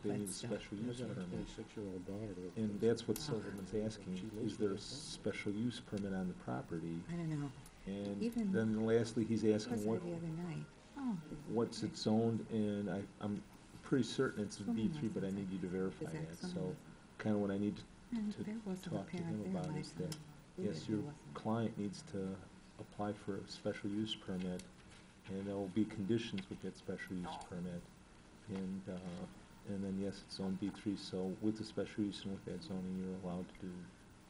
they need a that stuff. special use I got a permit. 26-year-old daughter. And that's what Silverman's asking, is there a special use permit on the property? I don't know. And Even- then lastly, he's It asking was what, there the other night. Oh. what's it zoned, and I'm pretty certain it's B3, but I need you to verify Is that that. So something? kind of what I need And to there wasn't a talk to him parent there about is last that, time. yes, your client needs to apply for a special use permit, and there will be conditions with that special use permit. And then, yes, it's zone B3, so with the special use and with that zoning,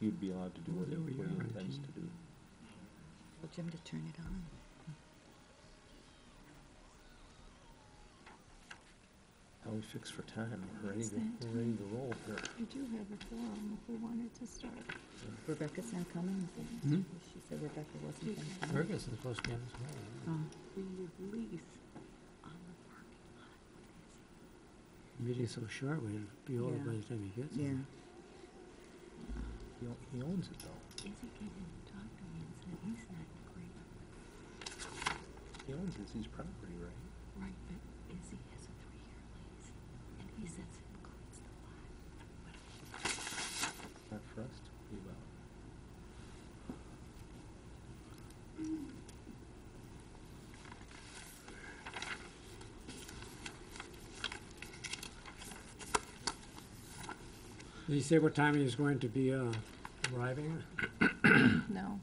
you'd be allowed to do what he intends to do. Tell Jim to turn it on. How we fix for time? We're ready What's to, that? we're ready to roll here. We do have a forum if we wanted to start. Rebecca's not coming? Hmm? She said Rebecca wasn't going to come. Ferguson's supposed to be on this Oh. We would lease on the parking lot. Meeting's so short, we'll be over Yeah. by the time he gets Yeah. here. He owns it, though. Izzy came in and talked to me and said he's not in agreement with He owns Izzy's property, right? Right, but Izzy has a 3-year lease, and he says it includes the lot. Not for us to leave out. Did he say what time he was going to be arriving? No.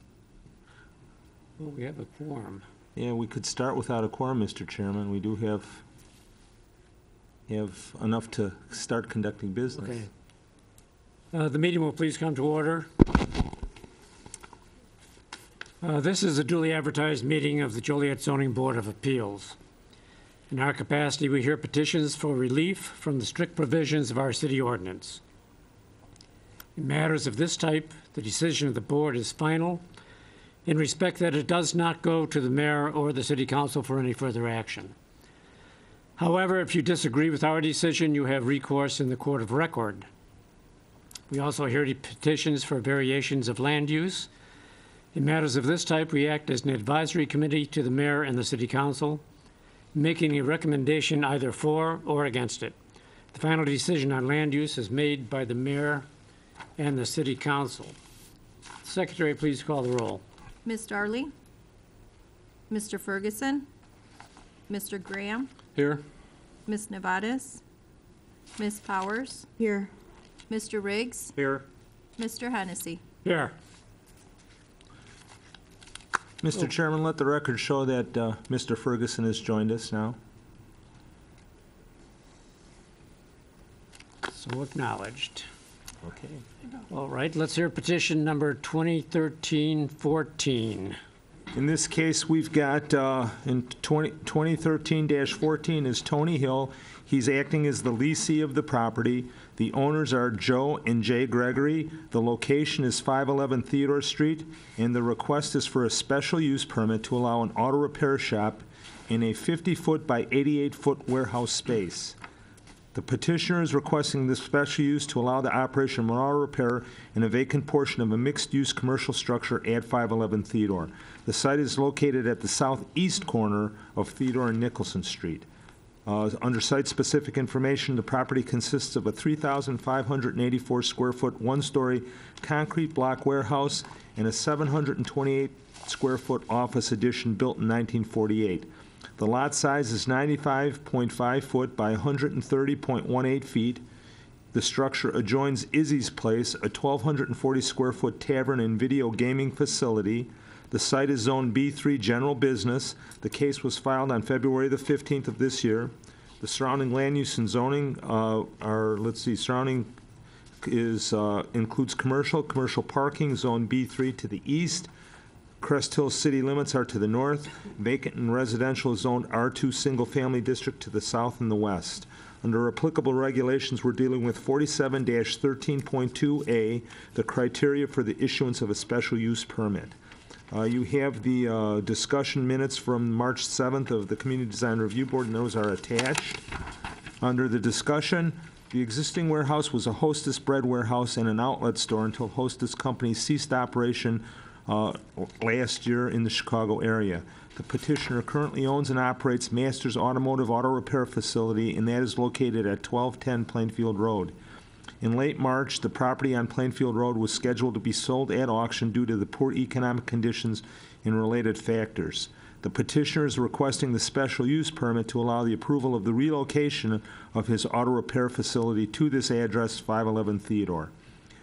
Well, we have a quorum. Yeah, we could start without a quorum, Mr. Chairman. We do have enough to start conducting business. Okay. The meeting will please come to order. This is a duly advertised meeting of the Joliet Zoning Board of Appeals. In our capacity, we hear petitions for relief from the strict provisions of our city ordinance. In matters of this type, the decision of the board is final in respect that it does not go to the mayor or the city council for any further action. However, if you disagree with our decision, you have recourse in the court of record. We also hear petitions for variations of land use. In matters of this type, we act as an advisory committee to the mayor and the city council, making a recommendation either for or against it. The final decision on land use is made by the mayor and the city council. Secretary, please call the roll. Ms. Darley? Mr. Ferguson? Mr. Graham? Here. Ms. Nevadas? Ms. Powers? Here. Mr. Riggs? Here. Mr. Hennessy? Here. Mr. Chairman, let the record show that Mr. Ferguson has joined us now. So acknowledged. Okay. All right, let's hear petition number 2013-14. In this case, we've got, in 2013-14 is Tony Hill. He's acting as the leasee of the property. The owners are Joe and Jay Gregory. The location is 511 Theodore Street, and the request is for a special use permit to allow an auto repair shop in a 50-foot by 88-foot warehouse space. The petitioner is requesting this special use to allow the operation of an auto repair in a vacant portion of a mixed-use commercial structure at 511 Theodore. The site is located at the southeast corner of Theodore and Nicholson Street. Under site-specific information, the property consists of a 3,584 square foot, one-story concrete block warehouse and a 728 square foot office addition built in 1948. The lot size is 95.5 foot by 130.18 feet. The structure adjoins Izzy's Place, a 1,240 square foot tavern and video gaming facility. The site is zoned B3 General Business. The case was filed on February the 15th of this year. The surrounding land use and zoning surrounding is includes commercial parking, zone B3 to the east. Crest Hill city limits are to the north. Vacant and residential is zoned R2 single-family district to the south and the west. Under applicable regulations, we're dealing with 47-13.2A, the criteria for the issuance of a special use permit. You have the discussion minutes from March 7th of the Community Design Review Board, and those are attached. Under the discussion, the existing warehouse was a Hostess bread warehouse and an outlet store until Hostess Company ceased operation last year in the Chicago area. The petitioner currently owns and operates Masters Automotive Auto Repair Facility, and that is located at 1210 Plainfield Road. In late March, the property on Plainfield Road was scheduled to be sold at auction due to the poor economic conditions and related factors. The petitioner is requesting the special use permit to allow the approval of the relocation of his auto repair facility to this address, 511 Theodore.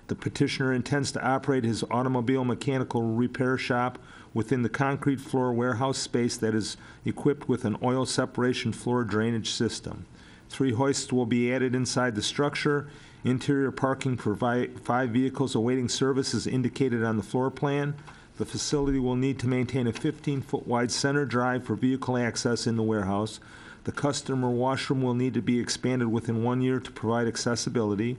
The petitioner intends to operate his automobile mechanical repair shop within the concrete floor warehouse space that is equipped with an oil separation floor drainage system. 3 hoists will be added inside the structure. Interior parking for 5 vehicles awaiting service is indicated on the floor plan. The facility will need to maintain a 15-foot wide center drive for vehicle access in the warehouse. The customer washroom will need to be expanded within 1 year to provide accessibility.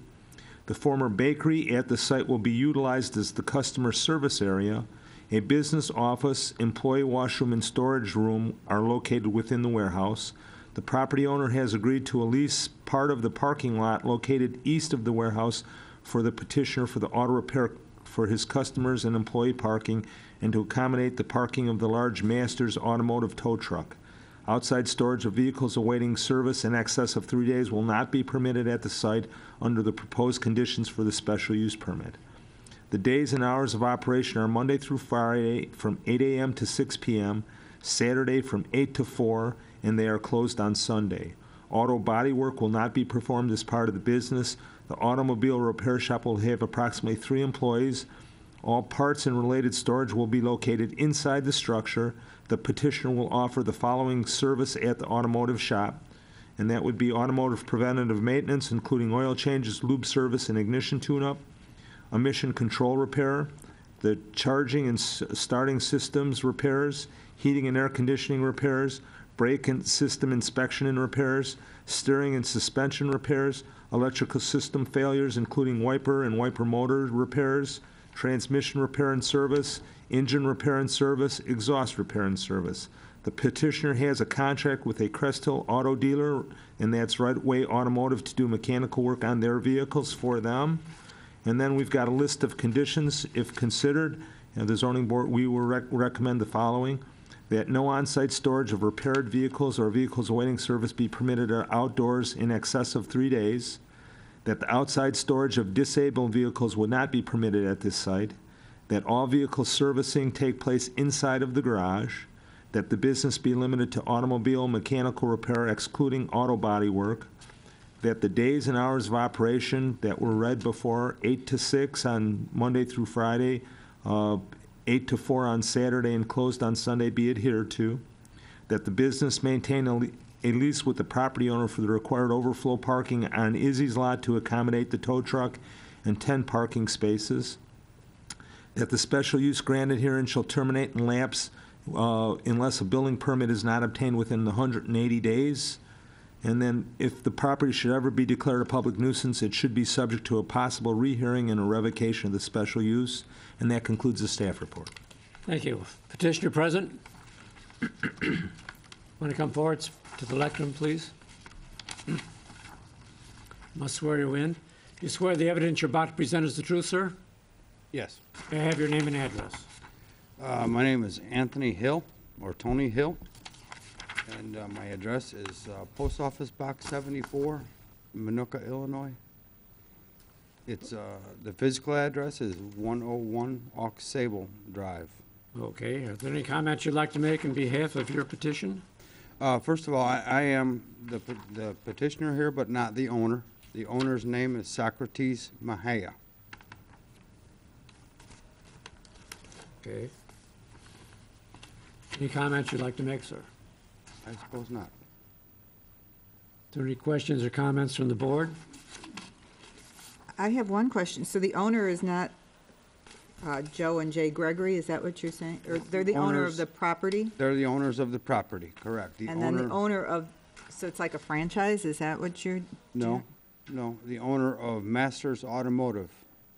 The former bakery at the site will be utilized as the customer service area. A business office, employee washroom, and storage room are located within the warehouse. The property owner has agreed to lease part of the parking lot located east of the warehouse for the petitioner for the auto repair for his customers and employee parking, and to accommodate the parking of the large Masters automotive tow truck. Outside storage of vehicles awaiting service in excess of 3 days will not be permitted at the site under the proposed conditions for the special use permit. The days and hours of operation are Monday through Friday from 8 a.m. to 6 p.m., Saturday from 8 to 4, and they are closed on Sunday. Auto body work will not be performed as part of the business. The automobile repair shop will have approximately 3 employees. All parts and related storage will be located inside the structure. The petitioner will offer the following service at the automotive shop, and that would be automotive preventative maintenance, including oil changes, lube service, and ignition tune-up, emission control repair, the charging and starting systems repairs, heating and air conditioning repairs, brake and system inspection and repairs, steering and suspension repairs, electrical system failures, including wiper and wiper motor repairs, transmission repair and service, engine repair and service, exhaust repair and service. The petitioner has a contract with a Crest Hill auto dealer, and that's Right Way Automotive, to do mechanical work on their vehicles for them. And then we've got a list of conditions, if considered. And the zoning board, we will recommend the following: that no on-site storage of repaired vehicles or vehicles awaiting service be permitted outdoors in excess of 3 days, that the outside storage of disabled vehicles would not be permitted at this site, that all vehicle servicing take place inside of the garage, that the business be limited to automobile mechanical repair excluding auto body work, that the days and hours of operation that were read before, 8 to 6 on Monday through Friday, 8 to 4 on Saturday, and closed on Sunday, be adhered to, that the business maintain a lease with the property owner for the required overflow parking on Izzy's lot to accommodate the tow truck and 10 parking spaces, that the special use granted herein shall terminate and lapse unless a building permit is not obtained within the 180 days. And then if the property should ever be declared a public nuisance, it should be subject to a possible rehearing and a revocation of the special use. And that concludes the staff report. Thank you. Petitioner present. Want to come forward to the lectern, please? Must swear you in. You swear the evidence you're about to present is the truth, sir? Yes. May I have your name and address? My name is Anthony Hill, or Tony Hill, and my address is Post Office Box 74, Minooka, Illinois. It's the physical address is 101 Aux Sable Drive. Okay. Are there any comments you'd like to make on behalf of your petition? First of all, I am the petitioner here, but not the owner. The owner's name is Socrates Mahaya. Okay. Any comments you'd like to make, sir? I suppose not. Are there any questions or comments from the board? I have one question. So the owner is not Joe and Jay Gregory, is that what you're saying? Or they're the owner of Owners- the property? They're the owners of the property, correct. And then the owner of, so it's like a franchise, is that what you're? No, no, the owner of Masters Automotive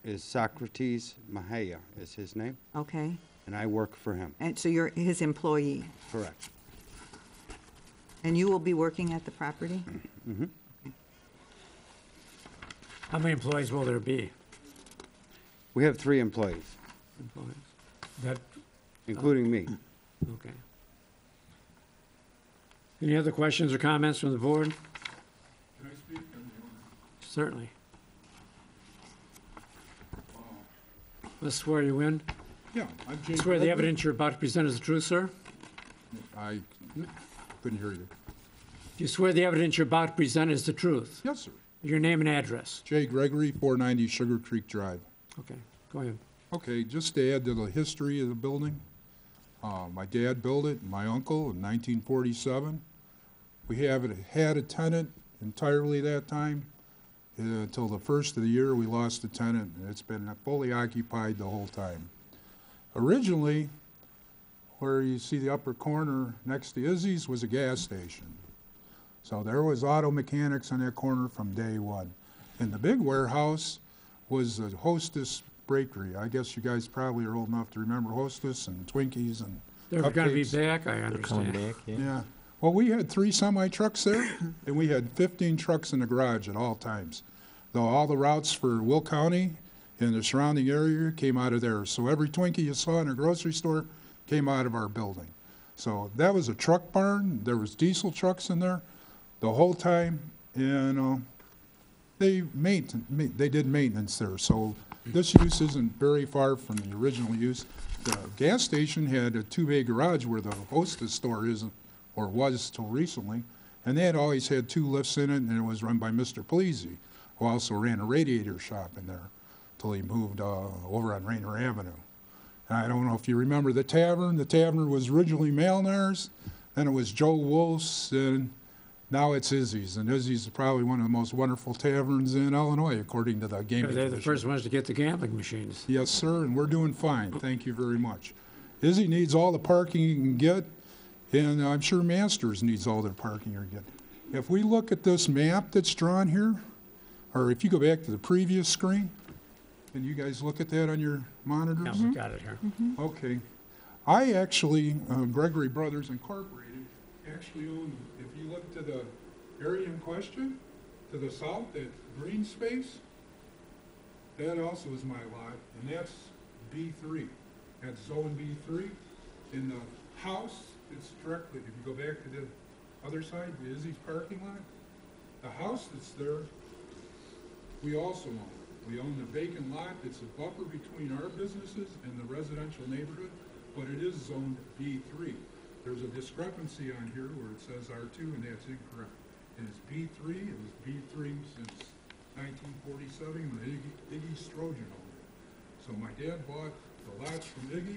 is Socrates Mahaya is his name, Okay. and I work for him, And so you're his employee? correct. And you will be working at the property? How many employees will there be? We have 3 employees. That, including me. okay. Any other questions or comments from the board? Can I speak? Certainly. Let's swear you in. Yeah, I'm Jay. Swear the Gregory. evidence you're about to present is the truth, sir? I couldn't hear you. Do you swear the evidence you're about to present is the truth? Yes, sir. Your name and address? Jay Gregory, 490 Sugar Creek Drive. Okay, go ahead. Okay, just to add to the history of the building, my dad built it, and my uncle, in 1947. We haven't had a tenant entirely that time. Until the first of the year, we lost a tenant, and it's been fully occupied the whole time. Originally, where you see the upper corner next to Izzy's was a gas station. So there was auto mechanics on that corner from day one. And the big warehouse was the Hostess Bakery. I guess you guys probably are old enough to remember Hostess and Twinkies and They're going to be cupcakes. back, I They're coming understand. back, yeah. Yeah. Well, we had 3 semi-trucks there, and we had 15 trucks in the garage at all times. Though all the routes for Will County and the surrounding area came out of there. So every Twinkie you saw in a grocery store came out of our building. So that was a truck barn. There was diesel trucks in there the whole time, and they did maintenance there. So this use isn't very far from the original use. The gas station had a 2-bay garage where the Hostess store is, or was till recently, and they had always had 2 lifts in it, and it was run by Mr. Pleasy, who also ran a radiator shop in there till he moved over on Rainer Avenue. And I don't know if you remember the tavern. The tavern was originally Malnar's, then it was Joe Wolf's, and now it's Izzy's. And Izzy's is probably one of the most wonderful taverns in Illinois, according to the gaming They're the commission. first ones to get the gambling machines. Yes, sir, and we're doing fine. Thank you very much. Izzy needs all the parking he can get, and I'm sure Masters needs all the parking he can get. If we look at this map that's drawn here, or if you go back to the previous screen, can you guys look at that on your monitors? Yeah, we got it here. Okay. I actually, Gregory Brothers Incorporated, actually own, if you look to the area in question, to the south, that green space, that also is my lot, and that's B3. That's zone B3. In the house, it's directly, if you go back to the other side, the Izzy's parking lot, the house that's there, we also own. We own the vacant lot. It's a buffer between our businesses and the residential neighborhood, but it is zoned B3. There's a discrepancy on here where it says R2, and that's incorrect. It is B3. It was B3 since 1947 when Iggy Strojan owned it. So my dad bought the lots from Iggy,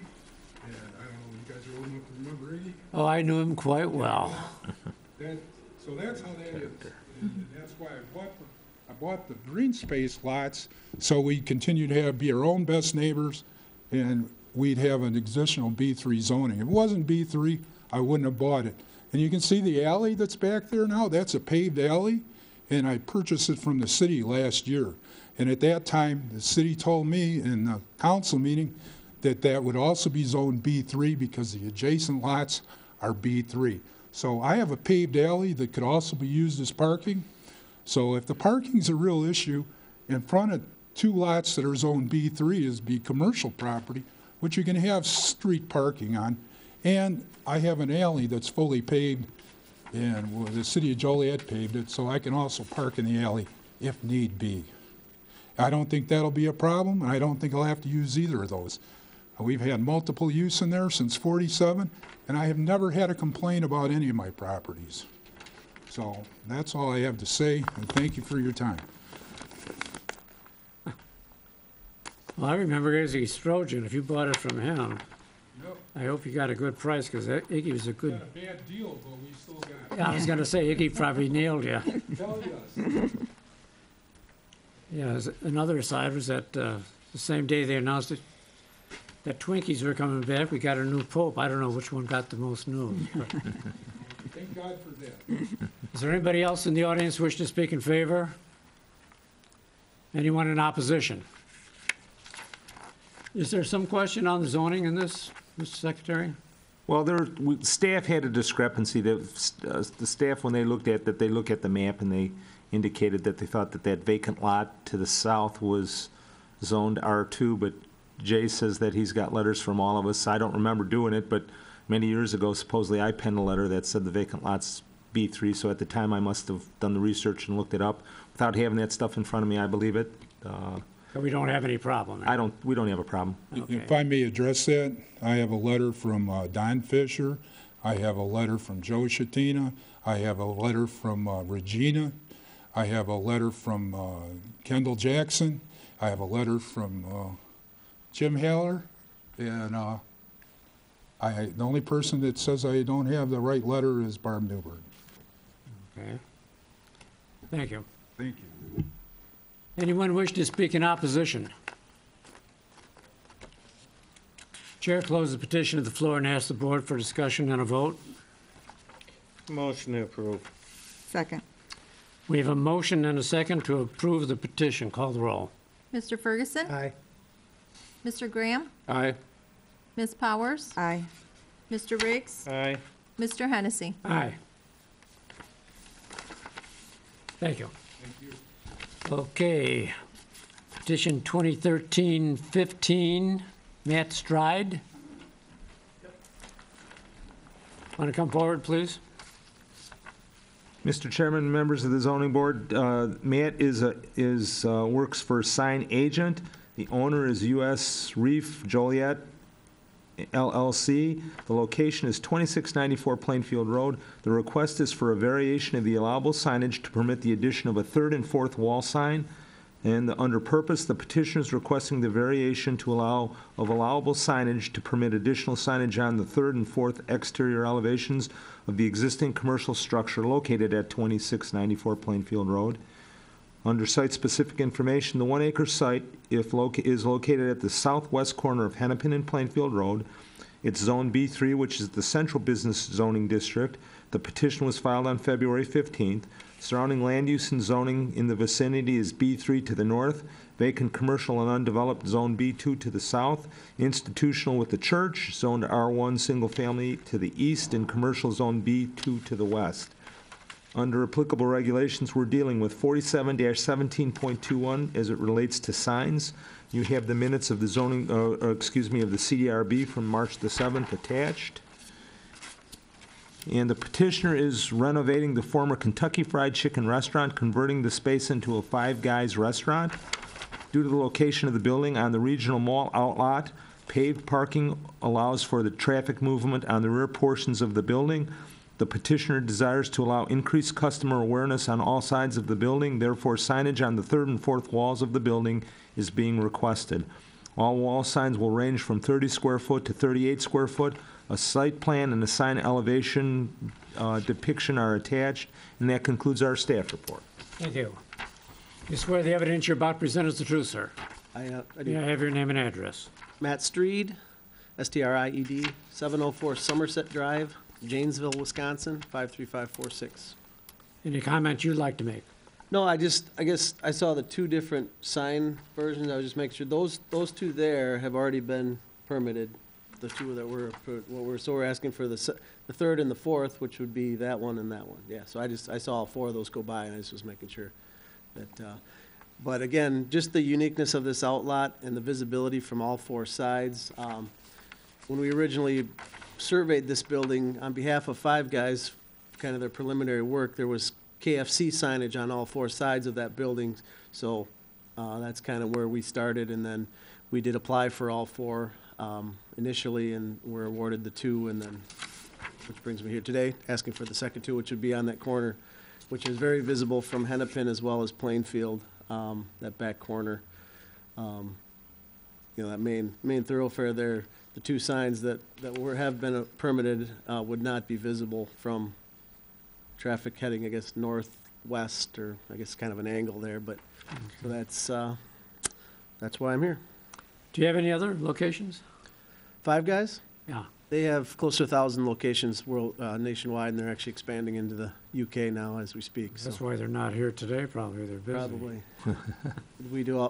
and I don't know, you guys are old enough to remember Iggy? Oh, I knew him quite well. So that's how that is. And that's why I bought the green space lots, so we continue to be our own best neighbors, and we'd have an additional B3 zoning. If it wasn't B3, I wouldn't have bought it. And you can see the alley that's back there now, that's a paved alley, and I purchased it from the city last year. And at that time, the city told me in the council meeting that that would also be zoned B3 because the adjacent lots are B3. So I have a paved alley that could also be used as parking. So if the parking's a real issue, in front of 2 lots that are zoned B3 is be commercial property, which you can have street parking on. And I have an alley that's fully paved, and the city of Joliet paved it, so I can also park in the alley if need be. I don't think that'll be a problem, and I don't think I'll have to use either of those. We've had multiple use in there since '47, and I have never had a complaint about any of my properties. So that's all I have to say, and thank you for your time. Well, I remember Izzy Strojan. If you bought it from him, Yep, I hope you got a good price, because Iggy was a good, got a bad deal, but we still got it. yeah, I was going to say, Iggy probably nailed you. Hell yes. Yeah, another aside was that the same day they announced it, that Twinkies were coming back, we got a new pope. I don't know which one got the most news. but- Thank God for that. Is there anybody else in the audience wish to speak in favor? Anyone in opposition? Is there some question on the zoning in this, Mr. Secretary? Well, staff had a discrepancy that, the staff, when they looked at that, they looked at the map and they indicated that they thought that that vacant lot to the south was zoned R2, but Jay says that he's got letters from all of us. I don't remember doing it, but many years ago, supposedly I penned a letter that said the vacant lot's B3, so at the time I must have done the research and looked it up. Without having that stuff in front of me, I believe it. So we don't have any problem. We don't have a problem. Okay. If I may address that, I have a letter from Don Fisher. I have a letter from Joe Shatina. I have a letter from Regina. I have a letter from Kendall Jackson. I have a letter from Jim Haller. And the only person that says I don't have the right letter is Barb Newberg. Okay. Thank you. Thank you. Anyone wish to speak in opposition? Chair closes the petition to the floor and asks the board for discussion and a vote. Motion to approve. Second. We have a motion and a second to approve the petition. Call the roll. Mr. Ferguson? Aye. Mr. Graham? Aye. Ms. Powers? Aye. Mr. Riggs? Aye. Mr. Hennessy? Aye. Thank you. Okay. Petition 2013-15, Matt Stride. Want to come forward, please? Mr. Chairman, members of the zoning board, Matt works for Sign Agent. The owner is U.S. Reef Joliet LLC. The location is 2694 Plainfield Road. The request is for a variation of the allowable signage to permit the addition of a third and fourth wall sign. And under purpose, the petitioner is requesting the variation to allow of allowable signage to permit additional signage on the third and fourth exterior elevations of the existing commercial structure located at 2694 Plainfield Road. Under site-specific information, the 1 acre site is located at the southwest corner of Hennepin and Plainfield Road. It's Zone B3, which is the central business zoning district. The petition was filed on February 15th. Surrounding land use and zoning in the vicinity is B3 to the north, vacant commercial and undeveloped Zone B2 to the south, institutional with the church, Zone R1 single family to the east, and commercial Zone B2 to the west. Under applicable regulations, we're dealing with 47-17.21 as it relates to signs. You have the minutes of the zoning, of the CDRB from March the 7th attached. And the petitioner is renovating the former Kentucky Fried Chicken restaurant, converting the space into a Five Guys restaurant. Due to the location of the building on the regional mall outlot, paved parking allows for the traffic movement on the rear portions of the building. The petitioner desires to allow increased customer awareness on all sides of the building. Therefore, signage on the third and fourth walls of the building is being requested. All wall signs will range from 30 square foot to 38 square foot. A site plan and a sign elevation depiction are attached, and that concludes our staff report. Thank you. You swear the evidence you're about to present is the truth, sir? I May I do. have your name and address? Matt Stried, S-T-R-I-E-D, 704 Somerset Drive, Janesville, Wisconsin, 53546. Any comments you'd like to make? No, I guess I saw the two different sign versions. I was just making sure those two there have already been permitted. The two that we're asking for the third and the fourth, which would be that one and that one. Yeah, so I saw all four of those go by, and I just was making sure that. But again, just the uniqueness of this outlot and the visibility from all four sides. When we originally surveyed this building on behalf of Five Guys, kind of their preliminary work, there was KFC signage on all four sides of that building. So that's kind of where we started, and then we did apply for all four initially, and were awarded the two, and then, which brings me here today, asking for the second two, which would be on that corner, which is very visible from Hennepin as well as Plainfield, that back corner. That main thoroughfare there, the two signs that have been permitted would not be visible from traffic heading, I guess, northwest, or I guess kind of an angle there, but so that's why I'm here. Do you have any other locations? Five Guys? Yeah. They have close to 1,000 locations nationwide, and they're actually expanding into the UK now as we speak. That's So why they're not here today, probably. They're busy. probably.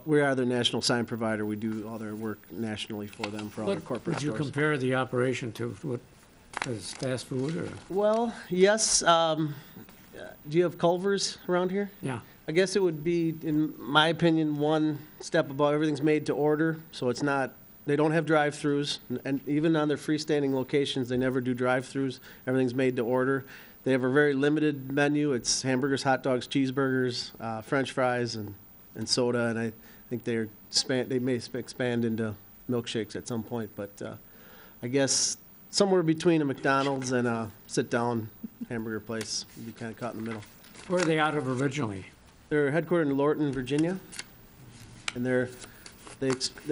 We are their national sign provider. We do all their work nationally for them, for all their corporate Would you stores. compare the operation to what is fast food, or? Well, yes. Do you have Culver's around here? Yeah. I guess it would be, in my opinion, one step above. Everything's made to order, so it's not they don't have drive-throughs, and even on their freestanding locations, they never do drive-throughs. Everything's made to order. They have a very limited menu. It's hamburgers, hot dogs, cheeseburgers, French fries, and soda. And I think they may expand into milkshakes at some point. But I guess somewhere between a McDonald's and a sit-down hamburger place, you'd be kind of caught in the middle. Where are they out of originally? They're headquartered in Lorton, Virginia, and they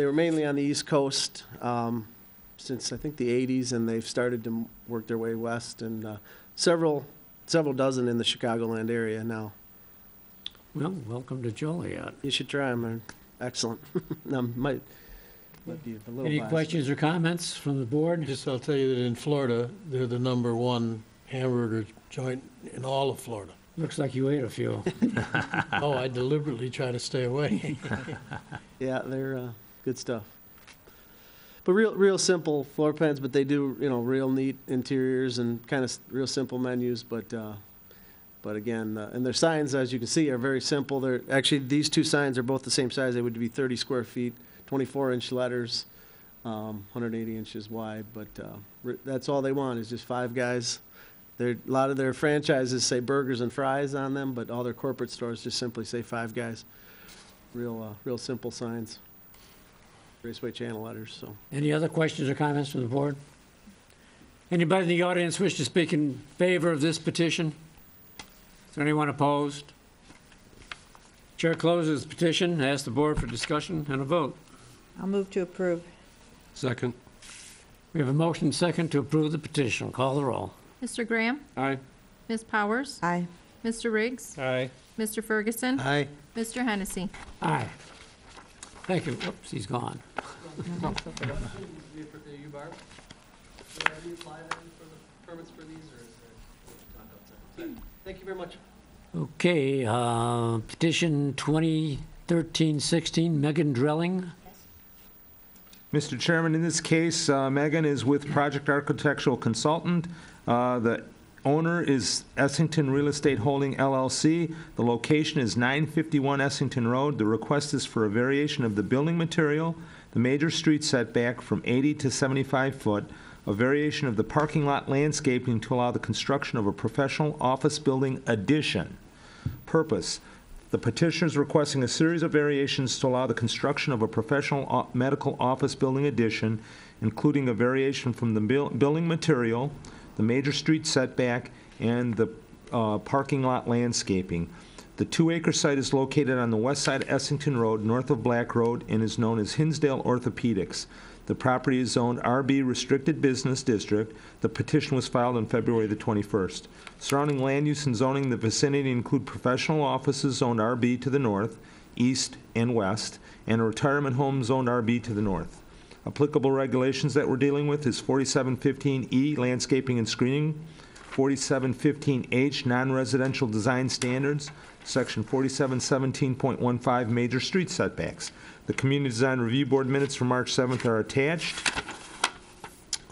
were mainly on the East Coast since I think the 80s, and they've started to work their way west, and several dozen in the Chicagoland area now. Well, welcome to Joliet. You should try them. They're excellent. Now, might be a little Any biased. questions or comments from the board? Just I'll tell you that in Florida, they're the #1 hamburger joint in all of Florida. Looks like you ate a few. Oh, I deliberately try to stay away. Yeah, they're good stuff. But real simple floor plans, but they do, real neat interiors and kind of real simple menus. But again, and their signs, as you can see, are very simple. They're actually, these two signs are both the same size. They would be 30 square feet, 24-inch letters, 180 inches wide. But that's all they want is just 5 guys. A lot of their franchises say burgers and fries on them, but all their corporate stores just simply say 5 guys. Real simple signs. Raceway Channel letters, so. Any other questions or comments from the board? Anybody in the audience wish to speak in favor of this petition? Is there anyone opposed? Chair closes the petition, asks the board for discussion and a vote. I'll move to approve. Second. We have a motion second to approve the petition. Call the roll. Mr. Graham? Aye. Ms. Powers? Aye. Mr. Riggs? Aye. Mr. Ferguson? Aye. Mr. Hennessy? Aye. Thank you. Oops, he's gone. Thank you very much. Okay, petition 2013-16, Megan Drilling. Mr. Chairman, in this case, Megan is with Project Architectural Consultant. The owner is Essington Real Estate Holding LLC. The location is 951 Essington Road. The request is for a variation of the building material, the major street setback from 80 to 75 foot, a variation of the parking lot landscaping to allow the construction of a professional office building addition. Purpose: the petitioner is requesting a series of variations to allow the construction of a professional medical office building addition, including a variation from the building material, the major street setback, and the parking lot landscaping. The 2-acre site is located on the west side of Essington Road, north of Black Road, and is known as Hinsdale Orthopedics. The property is zoned RB Restricted Business District. The petition was filed on February the 21st. Surrounding land use and zoning in the vicinity include professional offices zoned RB to the north, east, and west, and a retirement home zoned RB to the north. Applicable regulations that we're dealing with is 4715E, landscaping and screening, 4715H, non-residential design standards, section 4717.15, major street setbacks. The Community Design Review Board minutes from March 7th are attached.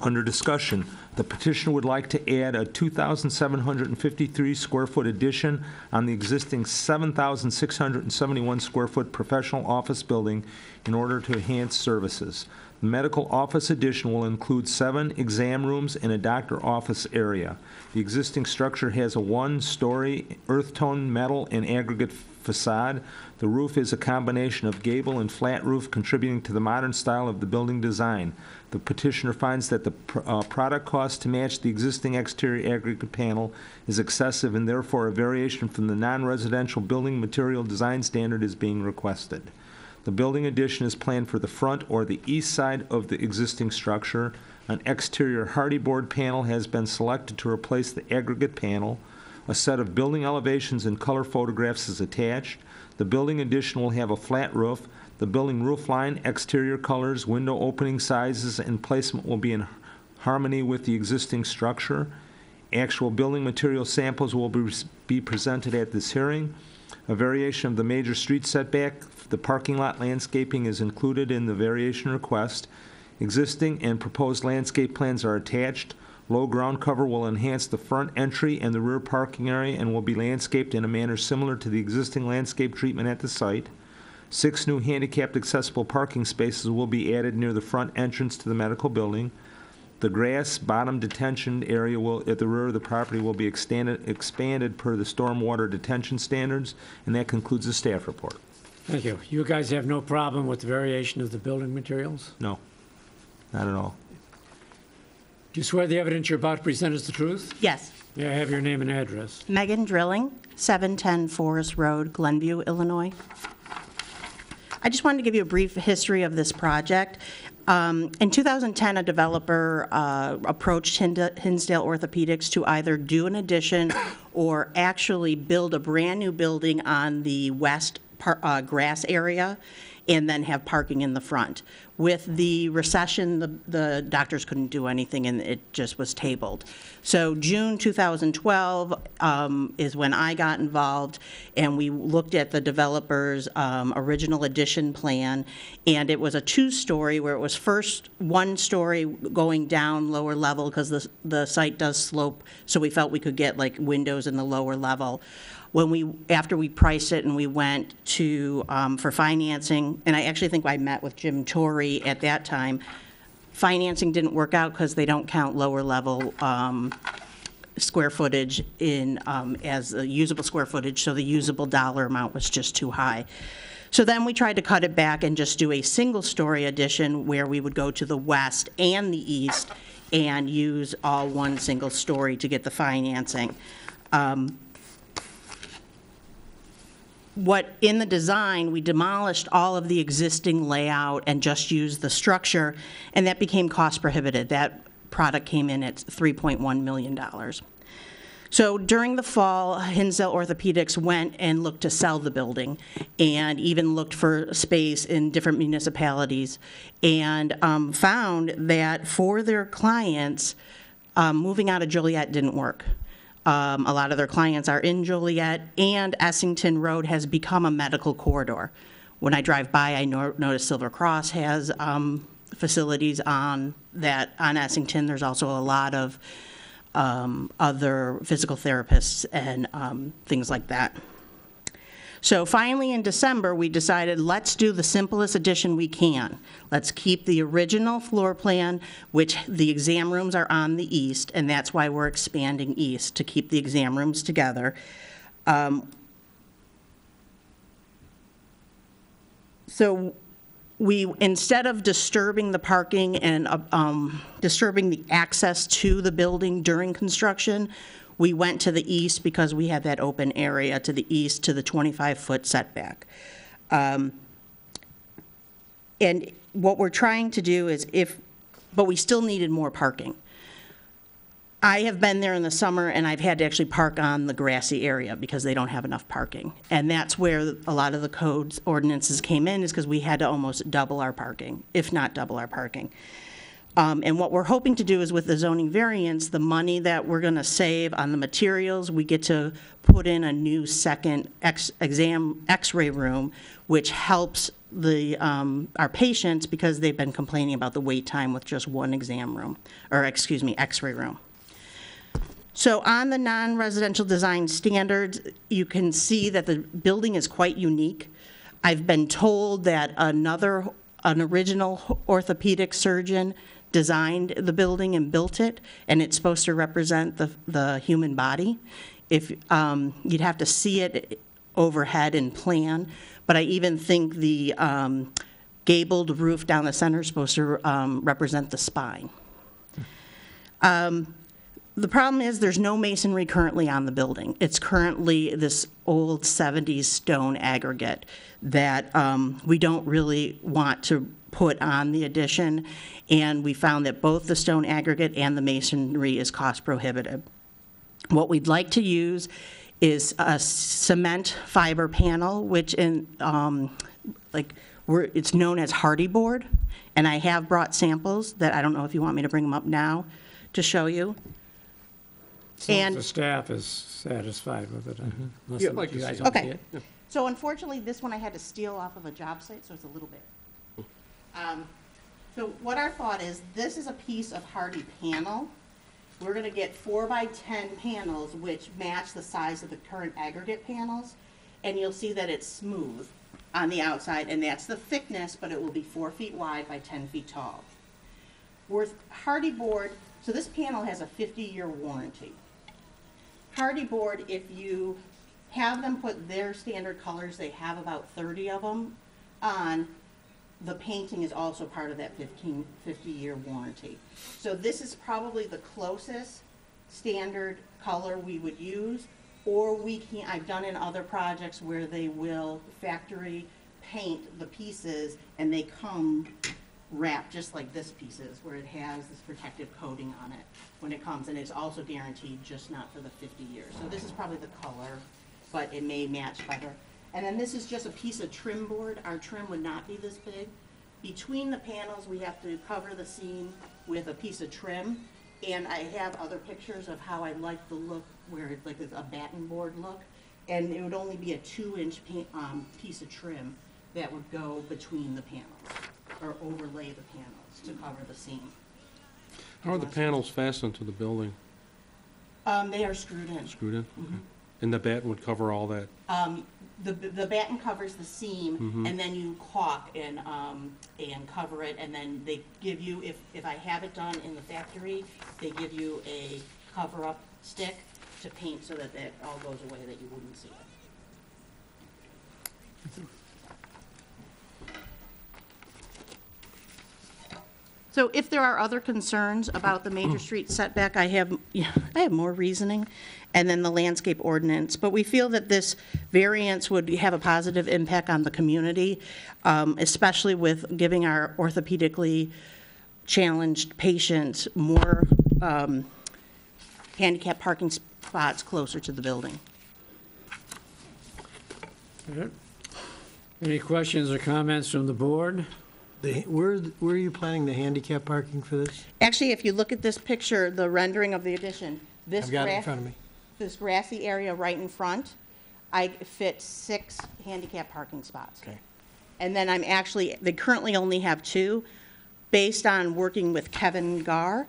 Under discussion, the petitioner would like to add a 2,753 square foot addition on the existing 7,671 square foot professional office building in order to enhance services. The medical office addition will include 7 exam rooms and a doctor office area. The existing structure has a 1-story earth tone metal and aggregate facade. The roof is a combination of gable and flat roof, contributing to the modern style of the building design. The petitioner finds that the product cost to match the existing exterior aggregate panel is excessive, and therefore a variation from the non-residential building material design standard is being requested. The building addition is planned for the front or the east side of the existing structure. An exterior hardy board panel has been selected to replace the aggregate panel. A set of building elevations and color photographs is attached. The building addition will have a flat roof. The building roof line, exterior colors, window opening sizes, and placement will be in harmony with the existing structure. Actual building material samples will be presented at this hearing. A variation of the major street setback, the parking lot landscaping is included in the variation request. Existing and proposed landscape plans are attached. Low ground cover will enhance the front entry and the rear parking area and will be landscaped in a manner similar to the existing landscape treatment at the site. 6 new handicapped accessible parking spaces will be added near the front entrance to the medical building. The grass bottom detention area at the rear of the property will be expanded per the stormwater detention standards, and that concludes the staff report. Thank you. You guys have no problem with the variation of the building materials? No, not at all. Do you swear the evidence you're about to present is the truth? Yes. May I have your name and address? Megan Drilling, 710 Forest Road, Glenview, Illinois. I just wanted to give you a brief history of this project. In 2010, a developer approached Hinsdale Orthopedics to either do an addition or actually build a brand-new building on the west grass area and then have parking in the front. With the recession, the doctors couldn't do anything, and it just was tabled. So June 2012 is when I got involved, and we looked at the developer's original addition plan, and it was a 2-story where it was first 1 story going down lower level because the site does slope, so we felt we could get like windows in the lower level. After we priced it and we went to, for financing, and I actually think I met with Jim Torrey at that time, financing didn't work out because they don't count lower level square footage in, as a usable square footage, so the usable dollar amount was just too high. So then we tried to cut it back and just do a single-story addition where we would go to the west and the east and use all 1 single story to get the financing. In the design, we demolished all of the existing layout and just used the structure, and that became cost prohibitive. That product came in at $3.1 million. So during the fall, Hinsdale Orthopedics went and looked to sell the building and even looked for space in different municipalities and found that for their clients, moving out of Joliet didn't work. A lot of their clients are in Joliet, and Essington Road has become a medical corridor. When I drive by, I notice Silver Cross has facilities on Essington. There's also a lot of other physical therapists and things like that. So finally, in December, we decided, let's do the simplest addition we can. Let's keep the original floor plan, which the exam rooms are on the east, and that's why we're expanding east, to keep the exam rooms together. So instead of disturbing the parking and disturbing the access to the building during construction, we went to the east because we had that open area to the east to the 25-foot setback. And what we're trying to do is but we still needed more parking. I have been there in the summer and I've had to actually park on the grassy area because they don't have enough parking. And that's where a lot of the codes ordinances came in, is because we had to almost double our parking, if not double our parking. And what we're hoping to do is, with the zoning variance, the money that we're going to save on the materials, we get to put in a new second X-ray room, which helps our patients because they've been complaining about the wait time with just 1 X-ray room. So on the non-residential design standards, you can see that the building is quite unique. I've been told that an original orthopedic surgeon designed the building and built it, and it's supposed to represent the human body. If you'd have to see it overhead and plan, but I even think the gabled roof down the center is supposed to represent the spine. The problem is there's no masonry currently on the building. It's currently this old 70s stone aggregate that we don't really want to put on the addition, and we found that both the stone aggregate and the masonry is cost prohibitive. What we'd like to use is a cement fiber panel, which it's known as hardy board, and I have brought samples that I don't know if you want me to bring them up now to show you. And the staff is satisfied with it. Unless Yeah, I'd like you to guys see don't it. see Okay. it. So unfortunately, this one I had to steal off of a job site, so it's a little bit. So what our thought is, this is a piece of hardy panel. We're gonna get 4 by 10 panels, which match the size of the current aggregate panels, and you'll see that it's smooth. on the outside, and that's the thickness, but it will be 4 feet wide by 10 feet tall. With hardy board, so this panel has a 50-year warranty. Hardy board, if you have them put their standard colors, they have about 30 of them on, the painting is also part of that 50-year warranty. So this is probably the closest standard color we would use, or we can, I've done in other projects where they will factory paint the pieces and they come wrapped just like this piece is, where it has this protective coating on it when it comes, and it's also guaranteed just not for the 50 years. So this is probably the color, but it may match better. And then this is just a piece of trim board. Our trim would not be this big. Between the panels, we have to cover the seam with a piece of trim, and I have other pictures of how I like the look, where it's like a batten board look, and it would only be a 2-inch piece of trim that would go between the panels, or overlay the panels to cover the seam. How are the panels fastened to the building? They are screwed in. Screwed in? Okay. And the batten would cover all that? The batten covers the seam, and then you caulk and cover it, and then they give you, if I have it done in the factory, they give you a cover-up stick to paint so that that all goes away, that you wouldn't see it. So if there are other concerns about the major street setback, I have more reasoning, and then the landscape ordinance. But we feel that this variance would have a positive impact on the community, especially with giving our orthopedically challenged patients more handicap parking spots closer to the building. Any questions or comments from the board? Where are you planning the handicap parking for this? Actually, if you look at this picture, the rendering of the addition, this I've got it in front of me. this grassy area right in front, I fit 6 handicap parking spots. Okay. And then they currently only have 2. Based on working with Kevin Garr,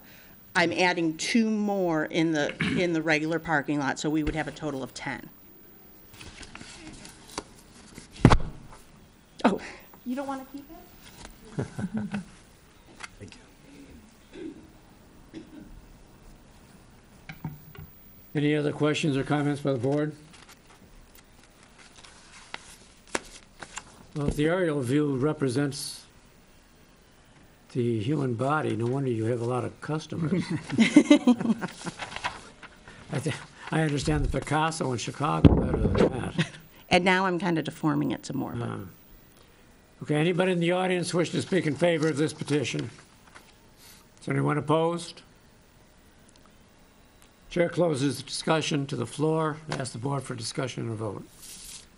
I'm adding 2 more in the regular parking lot, so we would have a total of 10. Oh, you don't want to keep it? Thank you. Any other questions or comments by the board? Well, if the aerial view represents the human body, no wonder you have a lot of customers. I understand the Picasso in Chicago better than that. And now I'm kind of deforming it some more. But Okay, anybody in the audience wish to speak in favor of this petition? Is anyone opposed? Chair closes the discussion to the floor. Ask the board for discussion and a vote.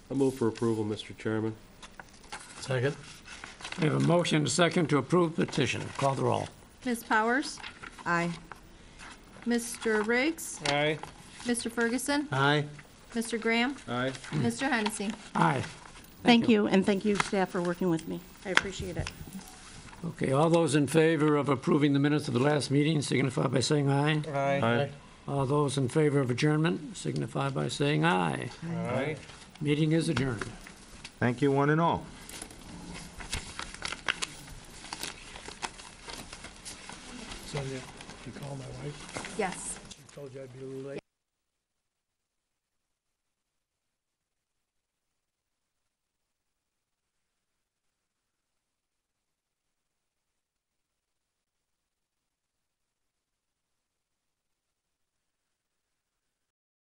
I move for approval, Mr. Chairman. Second? We have a motion and a second to approve the petition. Call the roll. Ms. Powers? Aye. Mr. Riggs? Aye. Mr. Ferguson? Aye. Mr. Graham? Aye. Mr. Hennessy? Aye. thank you, and thank you, staff, for working with me. I appreciate it. Okay, all those in favor of approving the minutes of the last meeting signify by saying aye. Aye. All those in favor of adjournment signify by saying aye. Aye. Meeting is adjourned. Thank you, one and all. Sonia, you call my wife? Yes. She told you I'd be a little late?